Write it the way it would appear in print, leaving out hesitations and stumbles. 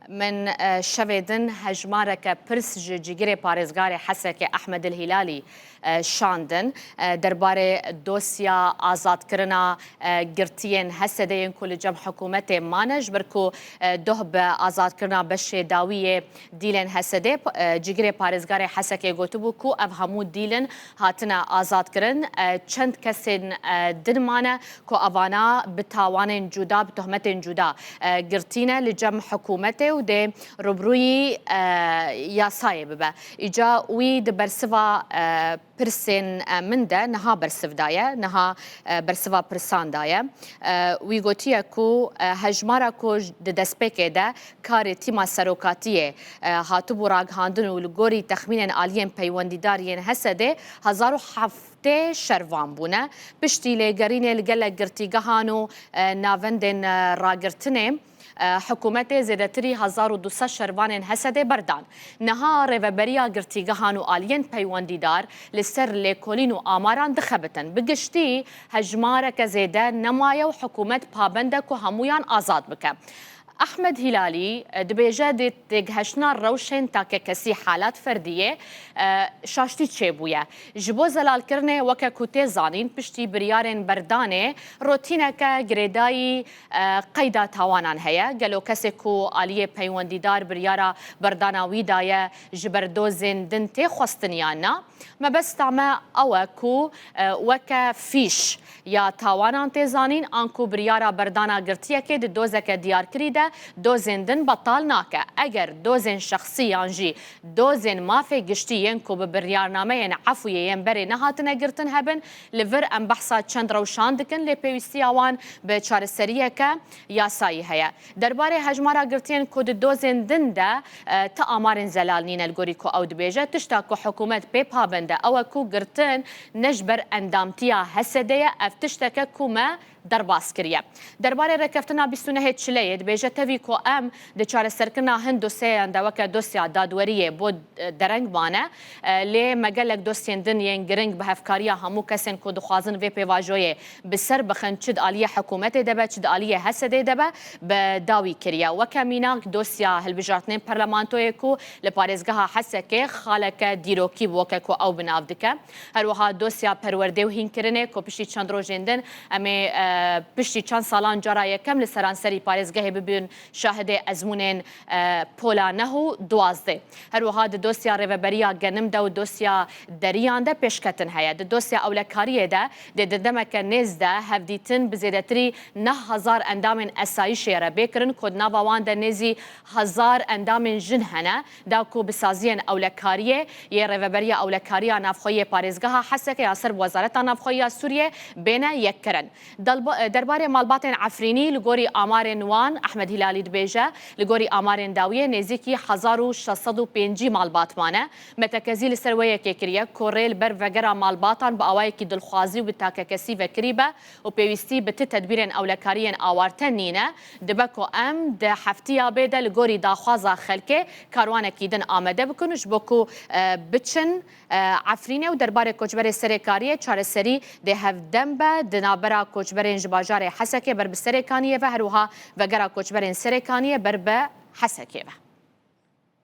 من شویدن هجمارک پرس جیگر پارزگار حسک احمد الهلالی شاندن درباره دوسیا آزاد کرنا گرتین حسدین کل جمع حکومت مانج برکو ده به آزاد کرنا بش داوی دیلن حسده جیگر پارزگار حسک گوتبو کو افهمو دیلن هاتنا آزاد کرن چند کسین دنمانه کو اوانا بتاوان جدا بتهمت جدا گرتینه لجمع حکومت و ده روبروی یاسای ببه ایجا وی ده برسوا پرسین من ده نها برسف دایه نها برسوا پرسان دایه وی گوتیه کو هجمارا کو ده دسپیکه ده کار تیما سروکاتیه هاتو براغ هاندن و لگوری تخمین آلین پیوندیدارین حسده 1007 شروان بونه پشتی لگرین لگل گرتیگهانو ناوندن راگرتنه حکومت زیدتری 1200 شروان حسده بردان نها ریوبریا گرتیگهان و آلین پیوندیدار لسر لیکولین و آماران دخبتن بگشتی هجمارک زیده نمایه و حکومت پابنده که همویان آزاد بکه احمد هلالی دبیجه دگهشنا روشن تا که کسی حالات فردیه شاشتی چه بویه جبو زلال کرنه وکه کتی زانین پشتی بریارن بردانه روتینه که گریدایی قیدا تاوانان هیا گلو کسی کو آلیه پیوندیدار بریارا برداناوی دایه جبردوزن دن تی خواستنیانا ما بس تامه اوه کو وکه فیش یا تاوانان تی زانین آنکو بریارا بردانا گرتیه که دوزه که دیار کریده دوزن دن بطال ناکه اگر دوزن شخصی آنجی دوزن مافی گشتی ینکو ببریارنامه ین عفویه ین بری نهاتنه گرتن هبن لور ام بحثا چند روشان دکن لپیوستی آوان به چارسریه که یاسایی هیا درباره هجمارا گرتین کود دوزن دن ده تا آمارن زلال نین الگوری کو او دبیجه تشتا کو حکومت پی پابنده او کو گرتن نجبر اندامتیا حسده افتشتا که کومه درباس کریه درباره رکفتنا 29 چلیه دبیجه تاوی کو ام د چاره سرکنا هند دوسیه اندوک دوسیا دادوریه بود درنگ بانه لی مگلک دوسین دن ین گرنگ به افکاریا همو کسین کو دخوازن وی پیواژوی بسر بخن چد عالیه حکومت دبه چد عالیه حسده دبه به داوی کریه وکمیناک دوسیا هلبجارتن پارلمانتوی کو لپارزگاه حسکه خالک دیروکی وک کو او بناف دکه هر وها دوسیا پرورده و هین کرنه کو پشتی چند روزندن امی پشتی چند سالان جرای کم لسرانسری پارزگاه ببین شاهد ازمونن پولا نهو دوازده هر وها دوسیا ریوبریا گنم دو دوسیا دریان ده پیشکتن هیا دوسیا اولکاریه ده دمک نیز ده هفدیتن بزیدتری 9000 اندام اسایش را بکرن کد ناوان ده نیزی 1000 اندام جنهنه دا کو بسازین اولکاریه یه ریوبریا اولکاریا نافخوی پارزگاه حسک یاسر وزارت نافخوی سوریه بین یک کرن درباره مالبات عفرینی لگوری آمار نوان احمد هلالی دبیجه لگوری آمار داویه نزدیکی 1605 مالبات مانه متکزی لسرویه که کریه کوریل بر وگرا مالباتان با آوای کی دلخوازی و بتاکه کسی و کریبه و پیوستی بت تدبیرن اولکارین آوارتن نینه دبکو ام ده هفتیا بیده لگوری داخوازا خلکه کاروانه کیدن آمده بکنش بکو بچن عفرینه و درباره کوچبر سرکاریه چاره سری ده هفدم به دنابرا کوچبرین جباجار حسکه بر بسرکانیه و هروها وگرا کوچبرین سرکانیه بر به حسکه